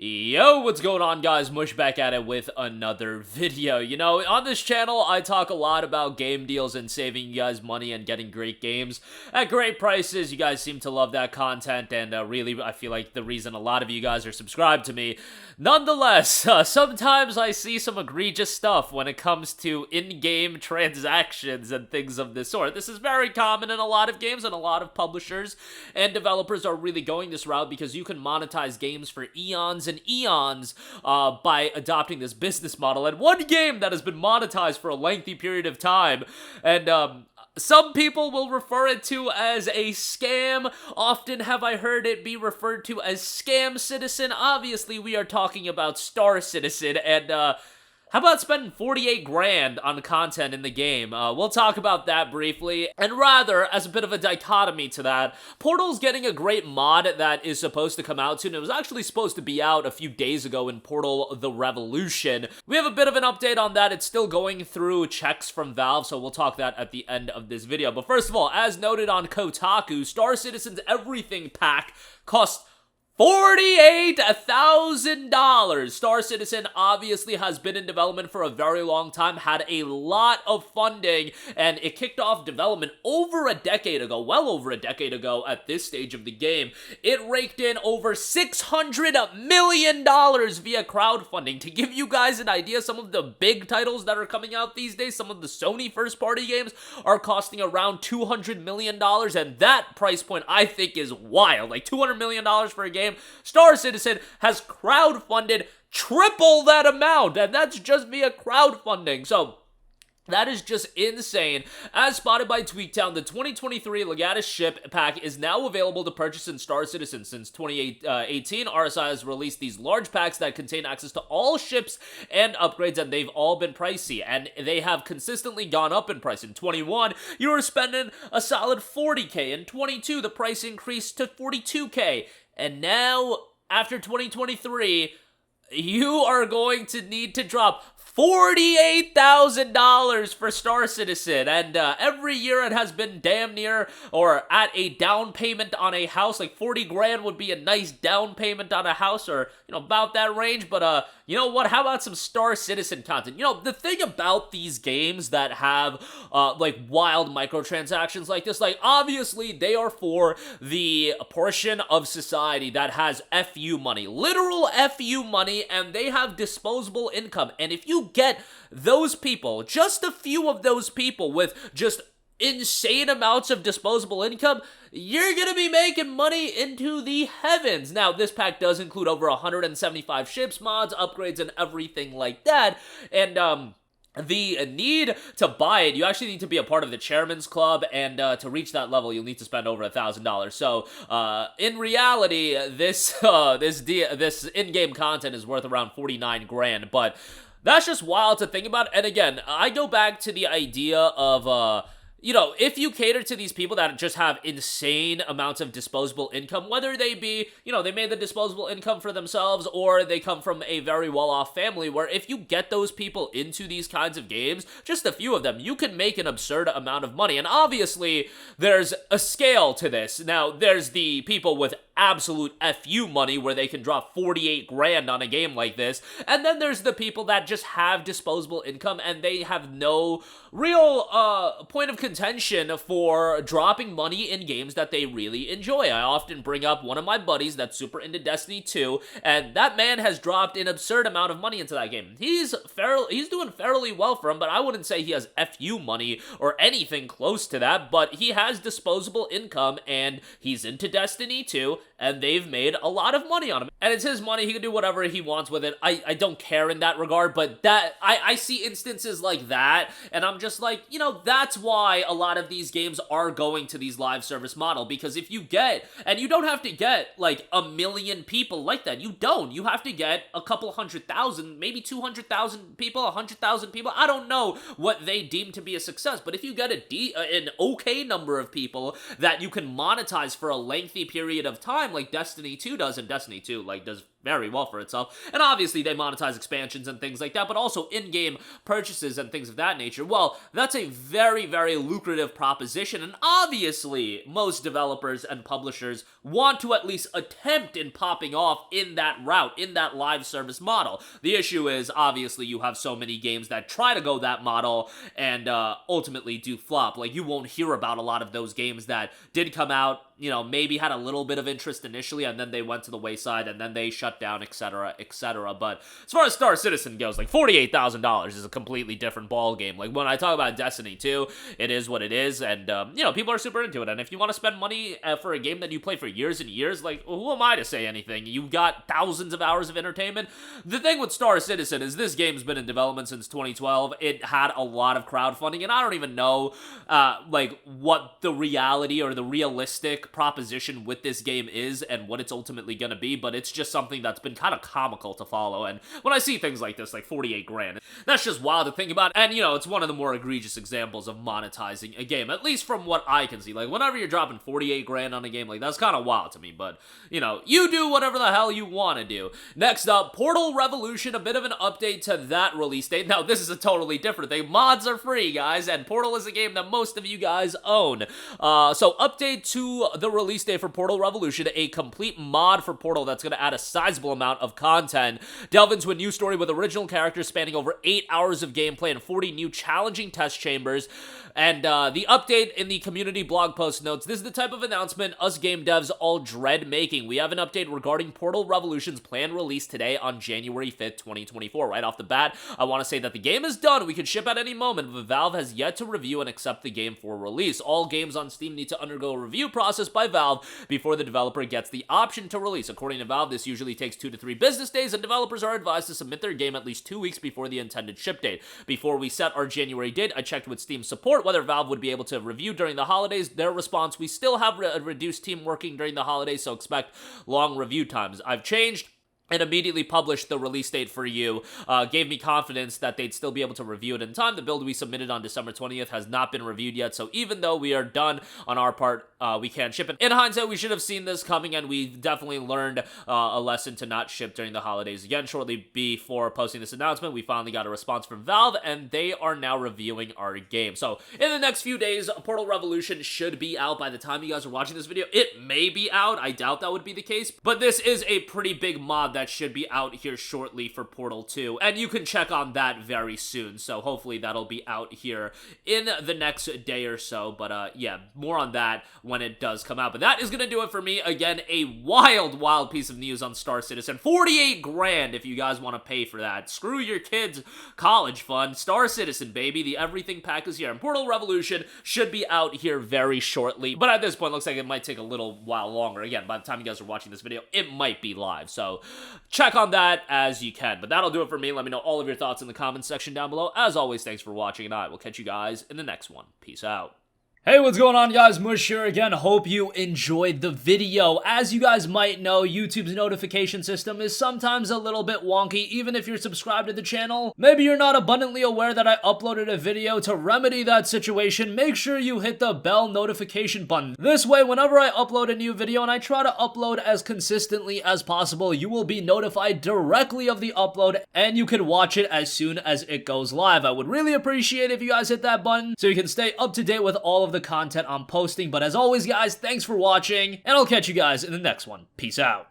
Yo, what's going on, guys? Mush back at it with another video. On this channel, I talk a lot about game deals and saving you guys money and getting great games at great prices. You guys seem to love that content, and really, I feel like the reason a lot of you guys are subscribed to me. Nonetheless, sometimes I see some egregious stuff when it comes to in-game transactions and things of this sort. This is very common in a lot of games, and a lot of publishers and developers are really going this route because you can monetize games for eons and eons by adopting this business model. And one game that has been monetized for a lengthy period of time, and some people will refer it to as a scam. Often have I heard it be referred to as Scam Citizen. Obviously, we are talking about Star Citizen, and how about spending 48 grand on content in the game? We'll talk about that briefly. And rather, as a bit of a dichotomy to that, Portal's getting a great mod that is supposed to come out soon. It was actually supposed to be out a few days ago in Portal The Revolution. We have a bit of an update on that. It's still going through checks from Valve, so we'll talk that at the end of this video. But first of all, as noted on Kotaku, Star Citizen's Everything Pack costs $48,000. Star Citizen obviously has been in development for a very long time, had a lot of funding, and it kicked off development over a decade ago, well over a decade ago at this stage of the game. It raked in over $600 million via crowdfunding. To give you guys an idea, some of the big titles that are coming out these days, some of the Sony first-party games are costing around $200 million, and that price point I think is wild. Like $200 million for a game. Star Citizen has crowdfunded triple that amount, and that's just via crowdfunding. So that is just insane. As spotted by Tweaktown, the 2023 Legatus Ship Pack is now available to purchase in Star Citizen. Since 2018, RSI has released these large packs that contain access to all ships and upgrades, and they've all been pricey, and they have consistently gone up in price. In 21, you were spending a solid $40K. In 22, the price increased to $42K. And now, after 2023, you are going to need to drop $48,000 for Star Citizen, and every year it has been damn near or at a down payment on a house. Like 40 grand would be a nice down payment on a house, or about that range. But you know what, how about some Star Citizen content? The thing about these games that have like wild microtransactions like this, like obviously they are for the portion of society that has FU money, literal FU money, and they have disposable income. And if you get those people, just a few of those people with just insane amounts of disposable income, you're gonna be making money into the heavens. Now, this pack does include over 175 ships, mods, upgrades, and everything like that. And the need to buy it, you actually need to be a part of the Chairman's Club, and to reach that level, you'll need to spend over $1,000. So, in reality, this in-game content is worth around 49 grand, but that's just wild to think about. And again, I go back to the idea of, if you cater to these people that just have insane amounts of disposable income, whether they be, they made the disposable income for themselves, or they come from a very well-off family, where if you get those people into these kinds of games, just a few of them, you can make an absurd amount of money. And obviously, there's a scale to this. Now, there's the people with absolute FU money where they can drop 48 grand on a game like this, and then there's the people that just have disposable income and they have no real point of contention for dropping money in games that they really enjoy. I often bring up one of my buddies that's super into Destiny 2, and that man has dropped an absurd amount of money into that game. He's doing fairly well for him, but I wouldn't say he has FU money or anything close to that, but he has disposable income, and he's into Destiny 2, and they've made a lot of money on him. And it's his money, he can do whatever he wants with it. I don't care in that regard, but I see instances like that, and I'm just like, that's why a lot of these games are going to these live service model, because if you get, and you don't have to get like 1 million people like that, you have to get a couple 100,000, maybe 200,000 people, 100,000 people, I don't know what they deem to be a success, but if you get an okay number of people that you can monetize for a lengthy period of time, like Destiny 2 does, and Destiny 2 like does very well for itself. And obviously they monetize expansions and things like that, but also in-game purchases and things of that nature. Well, that's a very, very lucrative proposition, and obviously most developers and publishers want to at least attempt in popping off in that route, in that live service model. The issue is, obviously, you have so many games that try to go that model and ultimately do flop. Like, you won't hear about a lot of those games that did come out, you know, maybe had a little bit of interest initially, and then they went to the wayside, and then they shut down, etc., etc. But as far as Star Citizen goes, like, $48,000 is a completely different ball game. Like, when I talk about Destiny 2, it is what it is, and, you know, people are super into it, and if you want to spend money for a game that you play for years and years, like, who am I to say anything? You've got thousands of hours of entertainment. The thing with Star Citizen is this game's been in development since 2012. It had a lot of crowdfunding, and I don't even know, like, what the reality or the realistic proposition with this game is and what it's ultimately gonna be, but it's just something that's been kind of comical to follow. And when I see things like this, like 48 grand, that's just wild to think about. And, you know, it's one of the more egregious examples of monetizing a game, at least from what I can see. Like, whenever you're dropping 48 grand on a game, like, that's kind of wild to me, but, you know, you do whatever the hell you want to do. Next up, Portal Revolution, a bit of an update to that release date. Now, this is a totally different thing. Mods are free, guys, and Portal is a game that most of you guys own. So update to the release date for Portal Revolution, a complete mod for Portal that's going to add a sizable amount of content, delve into a new story with original characters spanning over 8 hours of gameplay and 40 new challenging test chambers. And the update in the community blog post notes, this is the type of announcement us game devs all dread making. We have an update regarding Portal Revolution's planned release today on January 5th, 2024. Right off the bat, I want to say that the game is done. We can ship at any moment, but Valve has yet to review and accept the game for release. All games on Steam need to undergo a review process by Valve before the developer gets the option to release. According to Valve, this usually takes 2 to 3 business days, and developers are advised to submit their game at least 2 weeks before the intended ship date. Before we set our January date, I checked with Steam support whether Valve would be able to review during the holidays. Their response: we still have a reduced team working during the holidays, so expect long review times. I've changed and immediately published the release date for you, gave me confidence that they'd still be able to review it in time. The build we submitted on December 20th has not been reviewed yet, so even though we are done on our part, we can't ship it. In hindsight, we should have seen this coming, and we definitely learned a lesson to not ship during the holidays. Again, shortly before posting this announcement, we finally got a response from Valve, and they are now reviewing our game. So, in the next few days, Portal Revolution should be out by the time you guys are watching this video. It may be out. I doubt that would be the case, but this is a pretty big mod that should be out here shortly for Portal 2, and you can check on that very soon, so hopefully that'll be out here in the next day or so. But yeah, more on that when it does come out. But that is gonna do it for me. Again, a wild piece of news on Star Citizen. 48 grand if you guys want to pay for that. Screw your kids' college fund. Star Citizen, baby. The everything pack is here, and Portal Revolution should be out here very shortly, but at this point, looks like it might take a little while longer. Again, by the time you guys are watching this video, it might be live, so check on that as you can. But that'll do it for me. Let me know all of your thoughts in the comments section down below. As always, thanks for watching, and I will catch you guys in the next one. Peace out. Hey, what's going on, guys? Mush here again. Hope you enjoyed the video. As you guys might know, YouTube's notification system is sometimes a little bit wonky, even if you're subscribed to the channel. Maybe you're not abundantly aware that I uploaded a video. To remedy that situation, make sure you hit the bell notification button. This way, whenever I upload a new video, and I try to upload as consistently as possible, you will be notified directly of the upload, and you can watch it as soon as it goes live. I would really appreciate if you guys hit that button so you can stay up to date with all of the content I'm posting. But as always, guys, thanks for watching, and I'll catch you guys in the next one. Peace out.